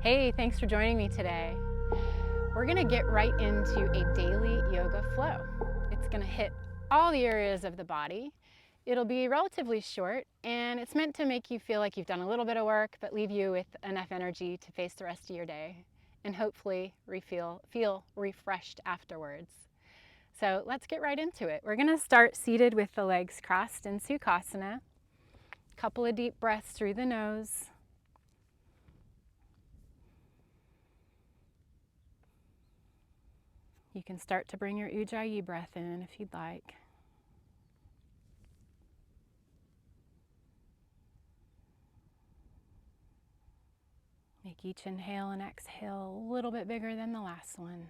Hey, thanks for joining me today. We're gonna get right into a daily yoga flow. It's gonna hit all the areas of the body. It'll be relatively short, and it's meant to make you feel like you've done a little bit of work, but leave you with enough energy to face the rest of your day and hopefully feel refreshed afterwards. So let's get right into it. We're gonna start seated with the legs crossed in Sukhasana. Couple of deep breaths through the nose. You can start to bring your Ujjayi breath in if you'd like. Make each inhale and exhale a little bit bigger than the last one.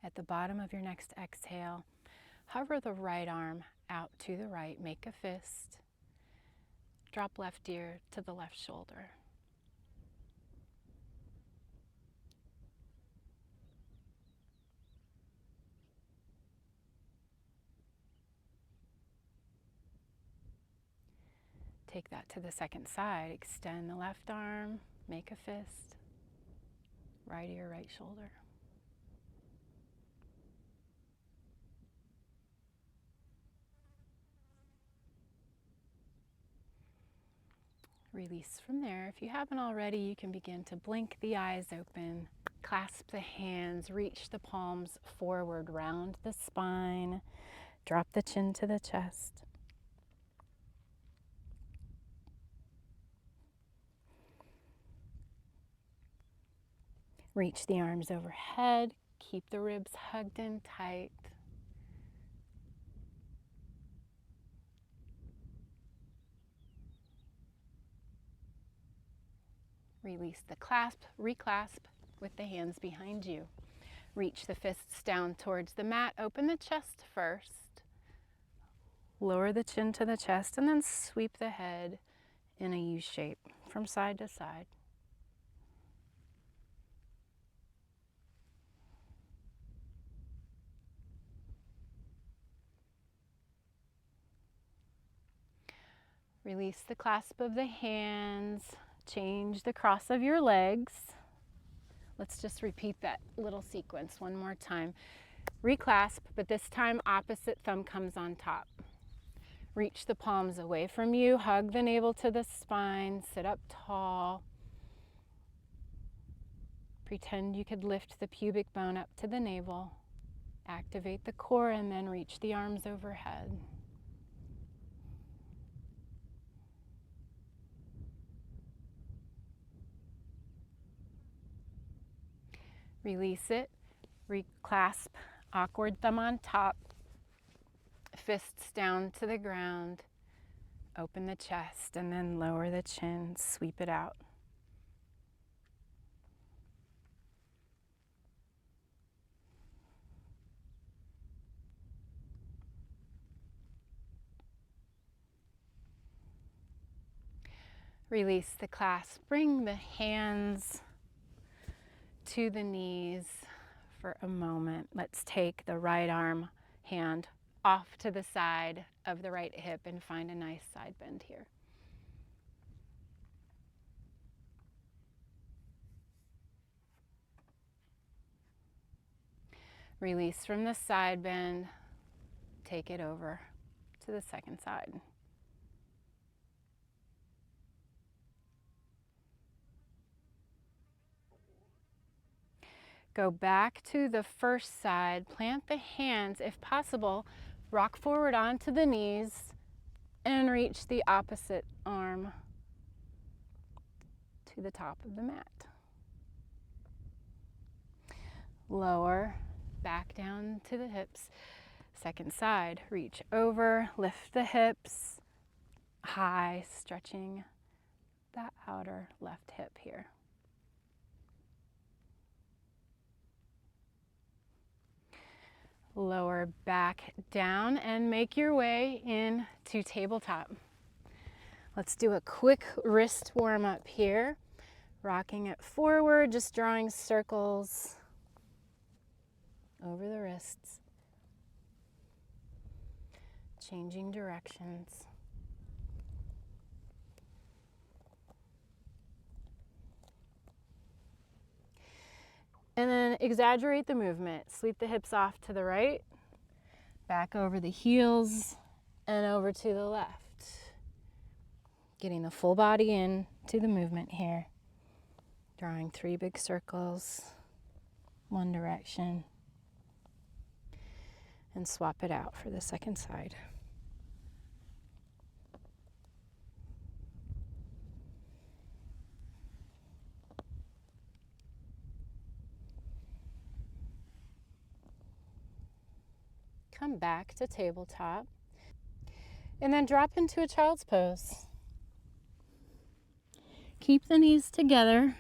At the bottom of your next exhale, hover the right arm out to the right, make a fist. Drop left ear to the left shoulder. Take that to the second side. Extend the left arm, make a fist. Right ear, right shoulder. Release from there. If you haven't already, you can begin to blink the eyes open, clasp the hands, reach the palms forward, round the spine, drop the chin to the chest. Reach the arms overhead, keep the ribs hugged in tight. Release the clasp, reclasp with the hands behind you. Reach the fists down towards the mat, open the chest first. Lower the chin to the chest and then sweep the head in a U shape from side to side. Release the clasp of the hands, change the cross of your legs. Let's just repeat that little sequence one more time. Reclasp, but this time opposite thumb comes on top. Reach the palms away from you, hug the navel to the spine, sit up tall. Pretend you could lift the pubic bone up to the navel. Activate the core and then reach the arms overhead. Release it, reclasp, awkward thumb on top, fists down to the ground, open the chest and then lower the chin, sweep it out. Release the clasp, bring the hands to the knees for a moment. Let's take the right arm hand off to the side of the right hip and find a nice side bend here. Release from the side bend, take it over to the second side. Go back to the first side, plant the hands, if possible, rock forward onto the knees and reach the opposite arm to the top of the mat. Lower, back down to the hips. Second side, reach over, lift the hips, high, stretching that outer left hip here. Lower back down and make your way into tabletop. Let's do a quick wrist warm up here. Rocking it forward, just drawing circles over the wrists. Changing directions. And then exaggerate the movement. Sweep the hips off to the right, back over the heels, and over to the left. Getting the full body in to the movement here. Drawing 3 big circles, one direction, and swap it out for the second side. Come back to tabletop, and then drop into a child's pose. Keep the knees together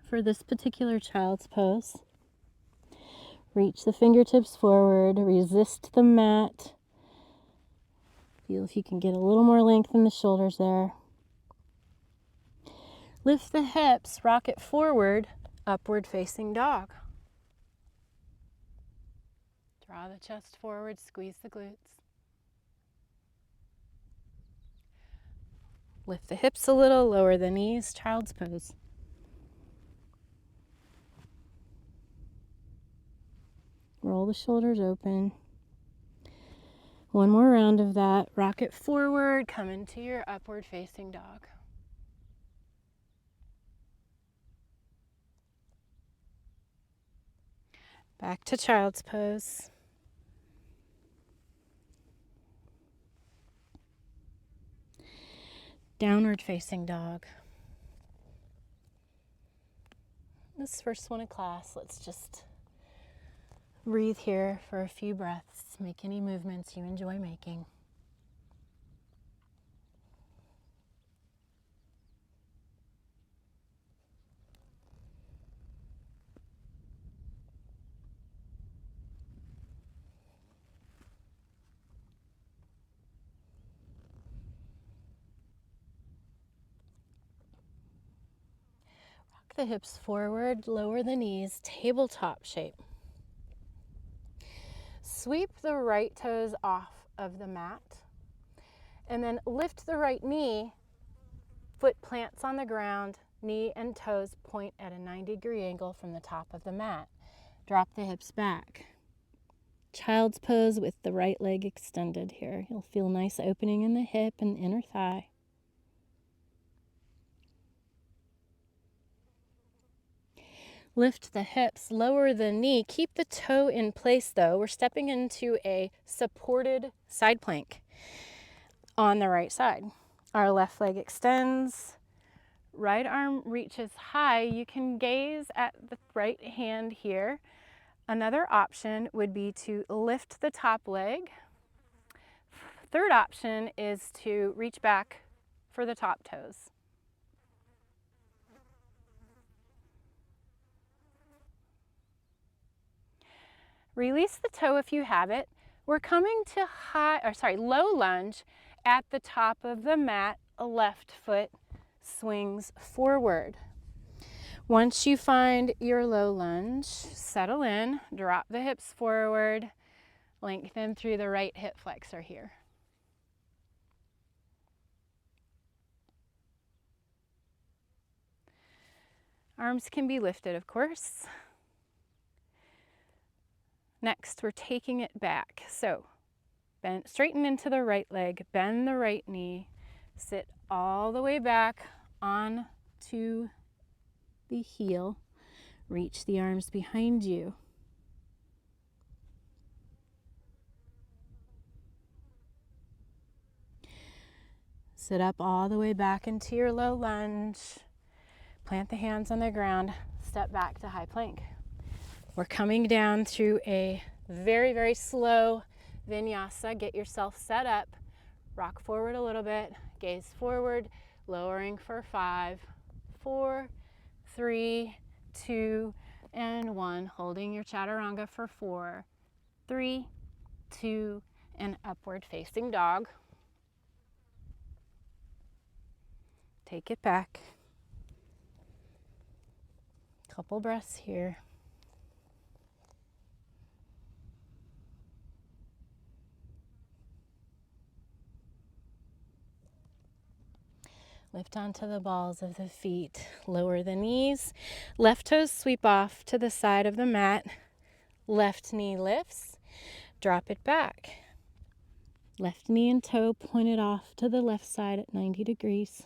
for this particular child's pose. Reach the fingertips forward, resist the mat. Feel if you can get a little more length in the shoulders there. Lift the hips, rock it forward, upward facing dog. Draw the chest forward, squeeze the glutes. Lift the hips a little, lower the knees, child's pose. Roll the shoulders open. One more round of that. Rock it forward, come into your upward facing dog. Back to child's pose. Downward facing dog. This first one in class, let's just breathe here for a few breaths. Make any movements you enjoy making. The hips forward, lower the knees, tabletop shape. Sweep the right toes off of the mat, and then lift the right knee, foot plants on the ground, knee and toes point at a 90-degree angle from the top of the mat. Drop the hips back. Child's pose with the right leg extended here. You'll feel a nice opening in the hip and inner thigh. Lift the hips, lower the knee. Keep the toe in place though. We're stepping into a supported side plank on the right side. Our left leg extends, right arm reaches high. You can gaze at the right hand here. Another option would be to lift the top leg. Third option is to reach back for the top toes. Release the toe if you have it. We're coming to low lunge at the top of the mat. A left foot swings forward. Once you find your low lunge, settle in, drop the hips forward, lengthen through the right hip flexor here. Arms can be lifted, of course. Next, we're taking it back. So, straighten into the right leg, bend the right knee, sit all the way back onto the heel, reach the arms behind you. Sit up all the way back into your low lunge, plant the hands on the ground, step back to high plank. We're coming down through a very, very slow vinyasa. Get yourself set up, rock forward a little bit, gaze forward, lowering for 5, 4, 3, 2, and 1. Holding your chaturanga for 4, 3, 2, and upward facing dog. Take it back. Couple breaths here. Lift onto the balls of the feet. Lower the knees. Left toes sweep off to the side of the mat. Left knee lifts. Drop it back. Left knee and toe pointed off to the left side at 90 degrees.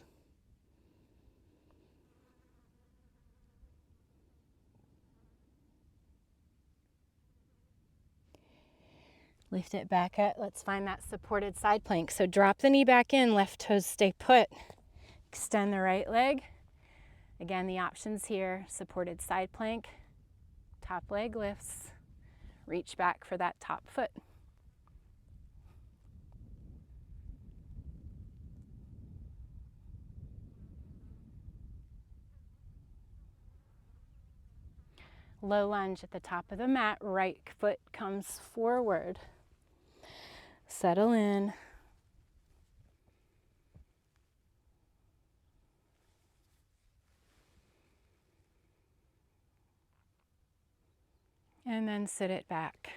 Lift it back up. Let's find that supported side plank. So drop the knee back in. Left toes stay put. Extend the right leg. Again, the options here, supported side plank, top leg lifts, reach back for that top foot. Low lunge at the top of the mat, right foot comes forward. Settle in. And then sit it back.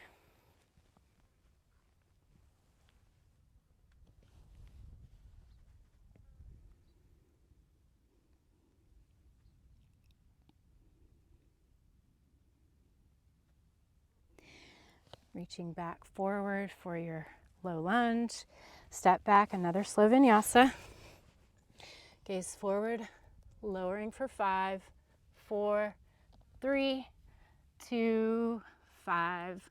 Reaching back forward for your low lunge. Step back, another slow vinyasa. Gaze forward, lowering for 5, 4, 3, 2, 5,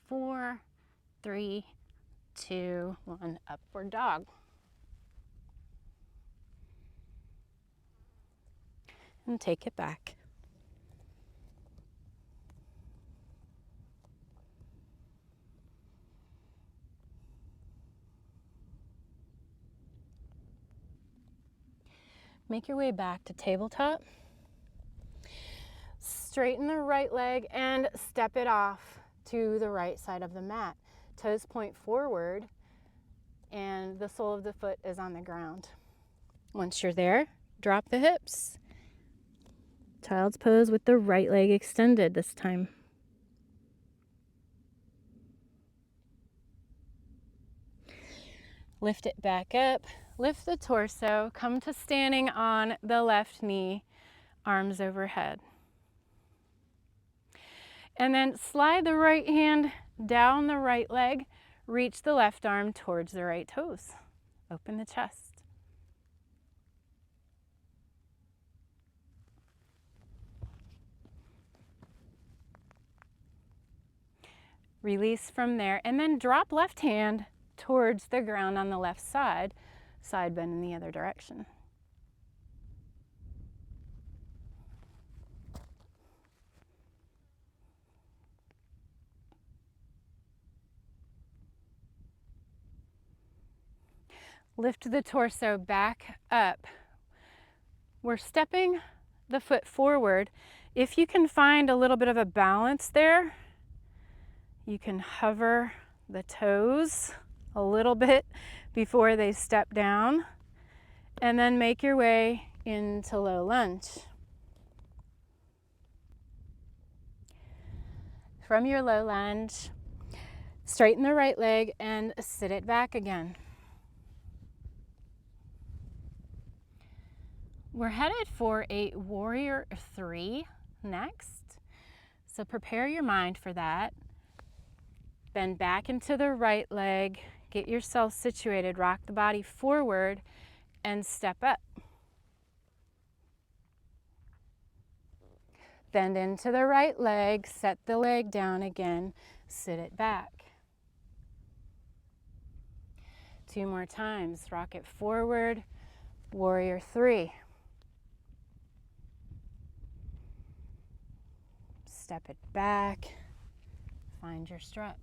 4, 3, 2, 1, upward dog. And take it back. Make your way back to tabletop. Straighten the right leg and step it off to the right side of the mat. Toes point forward and the sole of the foot is on the ground. Once you're there, drop the hips. Child's pose with the right leg extended this time. Lift it back up. Lift the torso. Come to standing on the left knee, arms overhead. And then slide the right hand down the right leg. Reach the left arm towards the right toes. Open the chest. Release from there and then drop left hand towards the ground on the left side, side bend in the other direction. Lift the torso back up. We're stepping the foot forward. If you can find a little bit of a balance there, you can hover the toes a little bit before they step down, and then make your way into low lunge. From your low lunge, straighten the right leg and sit it back again. We're headed for a warrior 3 next, so prepare your mind for that. Bend back into the right leg, get yourself situated, rock the body forward, and step up. Bend into the right leg, set the leg down again, sit it back. 2 more times, rock it forward, warrior 3. Step it back, find your stretch.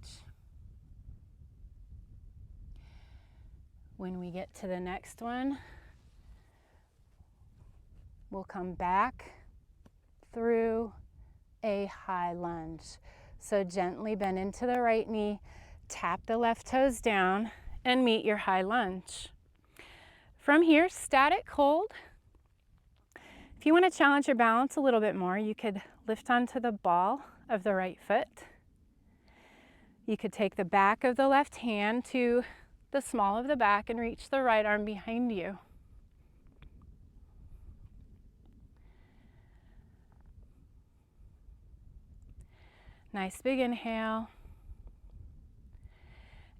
When we get to the next one, we'll come back through a high lunge. So gently bend into the right knee, tap the left toes down, and meet your high lunge. From here, static hold. If you want to challenge your balance a little bit more, you could lift onto the ball of the right foot. You could take the back of the left hand to the small of the back and reach the right arm behind you. Nice big inhale.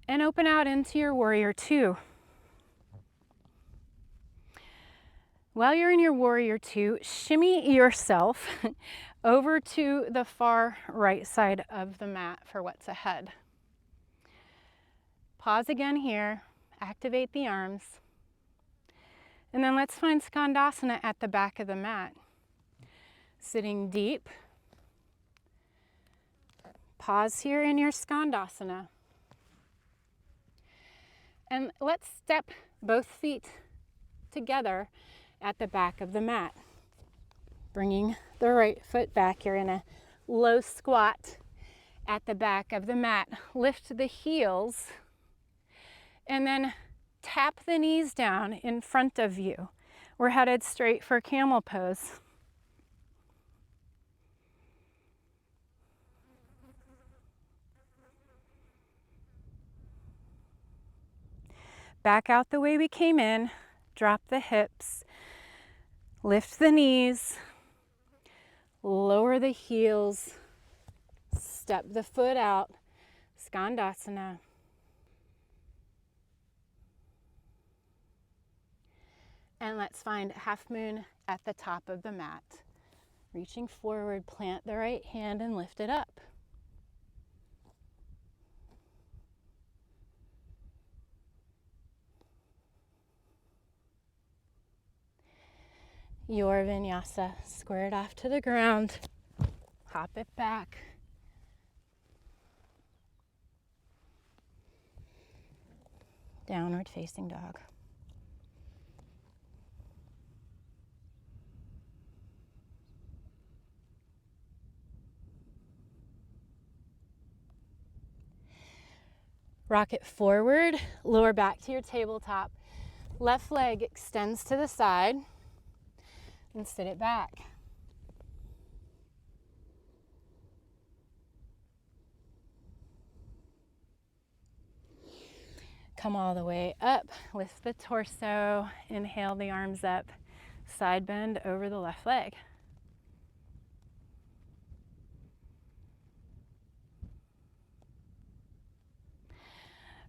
And open out into your warrior two. While you're in your warrior two, shimmy yourself over to the far right side of the mat for what's ahead. Pause again here, activate the arms, and then let's find Skandasana at the back of the mat. Sitting deep. Pause here in your Skandasana. And let's step both feet together at the back of the mat. Bringing the right foot back, you're in a low squat at the back of the mat. Lift the heels and then tap the knees down in front of you. We're headed straight for camel pose. Back out the way we came in, drop the hips, lift the knees, lower the heels, step the foot out, Skandasana. And let's find half moon at the top of the mat. Reaching forward, plant the right hand and lift it up. Your vinyasa, square it off to the ground, hop it back. Downward facing dog. Rock it forward, lower back to your tabletop. Left leg extends to the side and sit it back. Come all the way up, lift the torso, inhale the arms up, side bend over the left leg.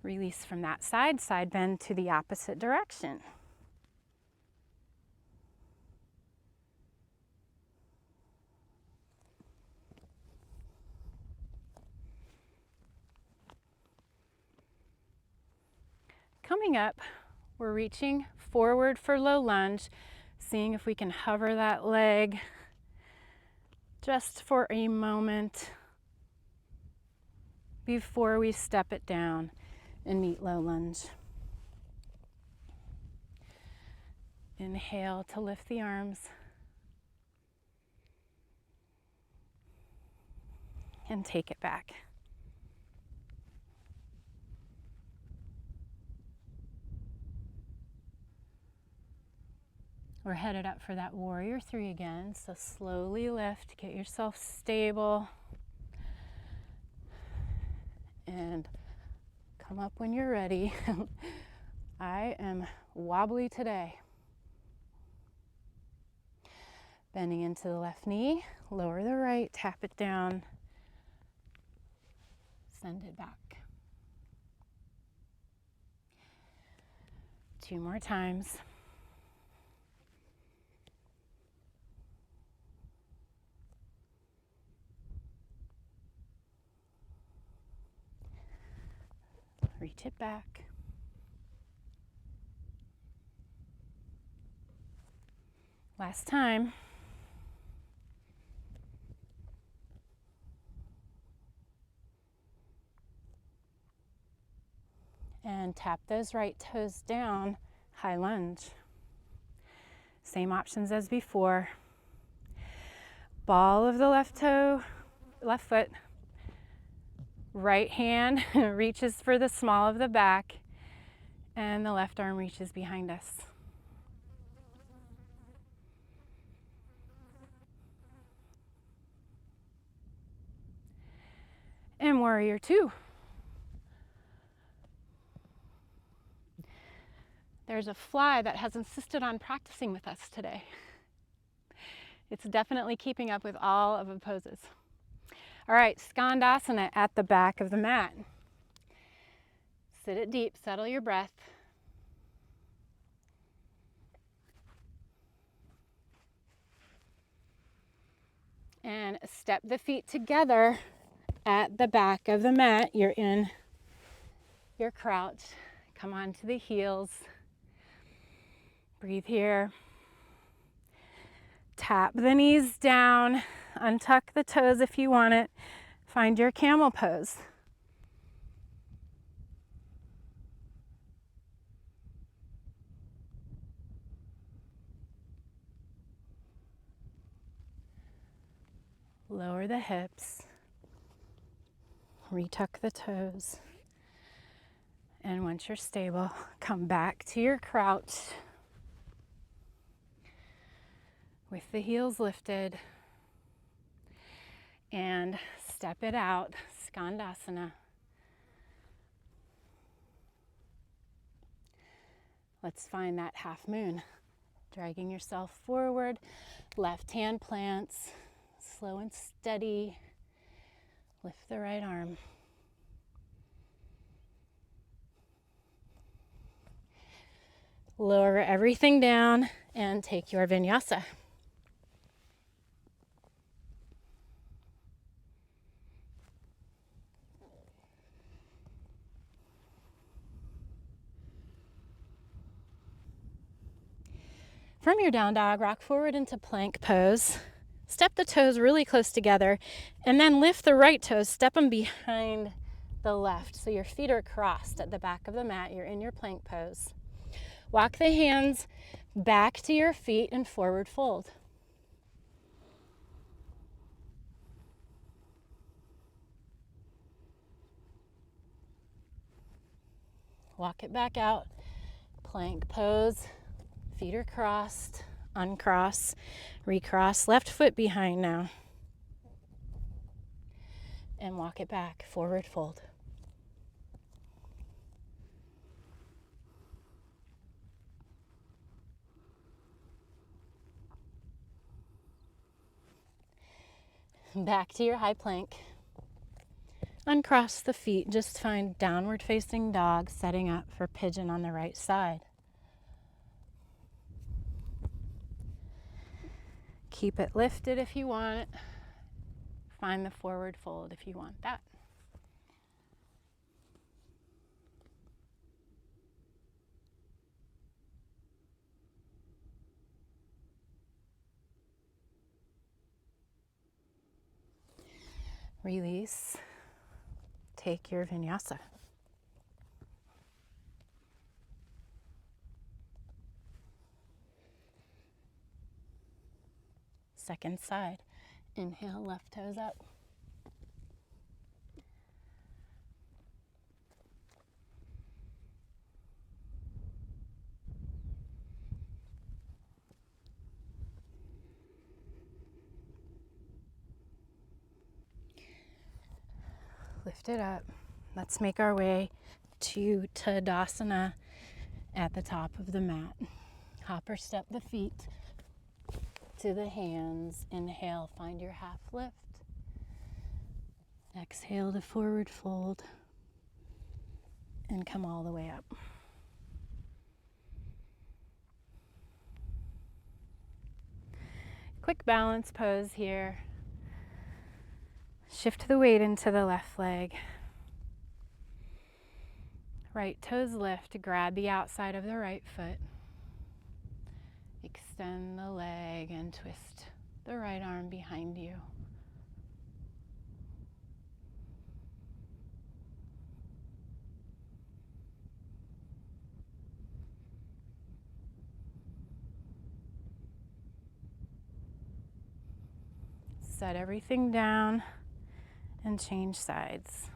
Release from that side, side bend to the opposite direction. Coming up, we're reaching forward for low lunge, seeing if we can hover that leg just for a moment before we step it down and meet low lunge. Inhale to lift the arms. And take it back. We're headed up for that warrior three again, so slowly lift, get yourself stable, and come up when you're ready. I am wobbly today. Bending into the left knee, lower the right, tap it down, send it back. 2 more times. Reach it back. Last time. And tap those right toes down, high lunge. Same options as before. Ball of the left toe, left foot. Right hand reaches for the small of the back, and the left arm reaches behind us. and warrior two. There's a fly that has insisted on practicing with us today. It's definitely keeping up with all of the poses. All right, Skandasana at the back of the mat. Sit it deep, settle your breath. And step the feet together at the back of the mat. You're in your crouch. Come onto the heels. Breathe here. Tap the knees down. Untuck the toes if you want it. Find your camel pose. Lower the hips. Retuck the toes. And once you're stable, come back to your crouch with the heels lifted and step it out, Skandasana. Let's find that half moon. Dragging yourself forward, left hand plants, slow and steady. Lift the right arm. Lower everything down and take your vinyasa. From your down dog, rock forward into plank pose. Step the toes really close together and then lift the right toes, step them behind the left. So your feet are crossed at the back of the mat. You're in your plank pose. Walk the hands back to your feet and forward fold. Walk it back out. Plank pose. Feet are crossed. Uncross. Recross. Left foot behind now. And walk it back. Forward fold. Back to your high plank. Uncross the feet. Just find downward facing dog, setting up for pigeon on the right side. Keep it lifted if you want it. Find the forward fold if you want that. Release. Take your vinyasa. Second side. Inhale, left toes up. Lift it up. Let's make our way to Tadasana at the top of the mat. Hop or step the feet to the hands. Inhale, find your half lift. Exhale to forward fold and come all the way up. Quick balance pose here. Shift the weight into the left leg. Right toes lift, grab the outside of the right foot. Extend the leg and twist the right arm behind you. Set everything down and change sides.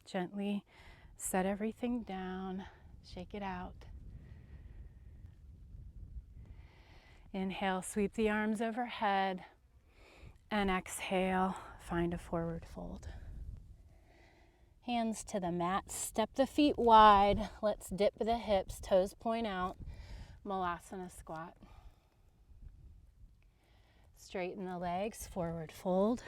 Gently set everything down, shake it out. Inhale, sweep the arms overhead, and exhale, find a forward fold. Hands to the mat, step the feet wide. Let's dip the hips, toes point out. Malasana squat. Straighten the legs, forward fold.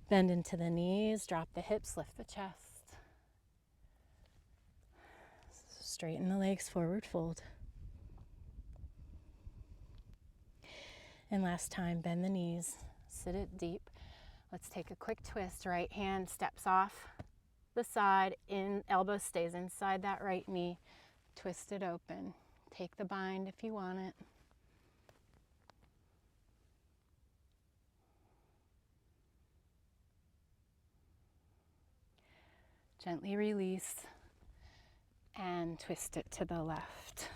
Bend into the knees, drop the hips, lift the chest. Straighten the legs, forward fold. And last time, bend the knees, sit it deep. Let's take a quick twist. Right hand steps off the side, elbow stays inside that right knee. Twist it open. Take the bind if you want it. Gently release and twist it to the left.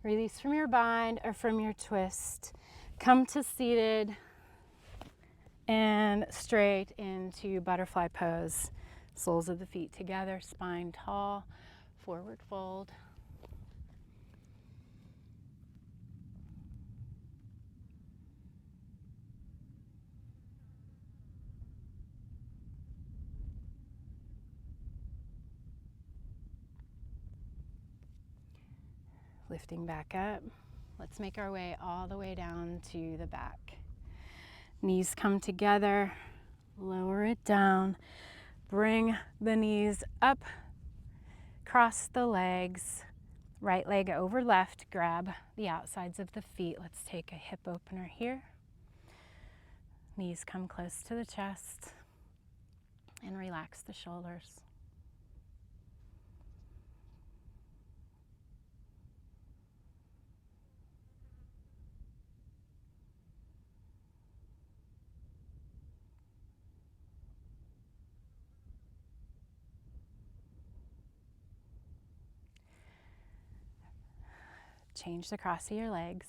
Release from your bind or from your twist. Come to seated and straight into butterfly pose. Soles of the feet together, spine tall, forward fold. Lifting back up. Let's make our way all the way down to the back. Knees come together, lower it down. Bring the knees up, cross the legs, right leg over left, grab the outsides of the feet. Let's take a hip opener here. Knees come close to the chest and relax the shoulders. Change the cross of your legs.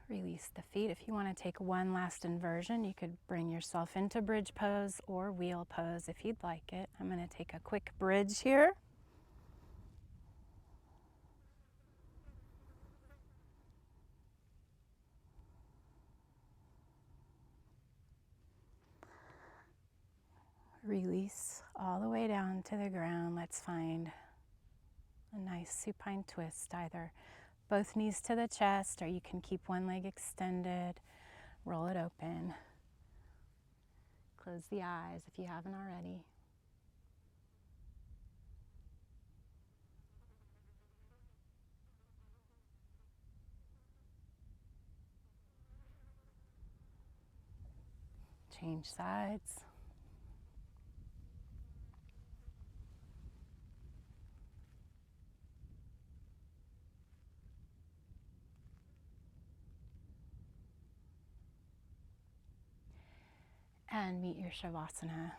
Release the feet. If you want to take one last inversion, you could bring yourself into bridge pose or wheel pose if you'd like it. I'm going to take a quick bridge here. Release all the way down to the ground. Let's find a nice supine twist, either both knees to the chest, or you can keep one leg extended. Roll it open. Close the eyes if you haven't already. Change sides. And meet your Savasana.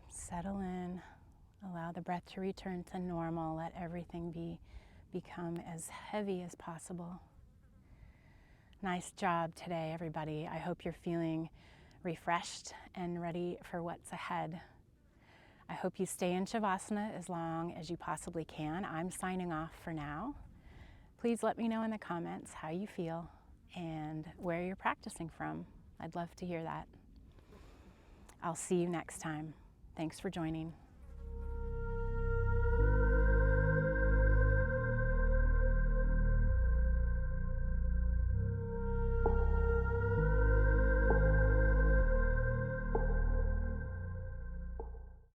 Settle in. Allow the breath to return to normal. Let everything become as heavy as possible. Nice job today, everybody. I hope you're feeling refreshed and ready for what's ahead. I hope you stay in Savasana as long as you possibly can. I'm signing off for now. Please let me know in the comments how you feel and where you're practicing from. I'd love to hear that. I'll see you next time. Thanks for joining.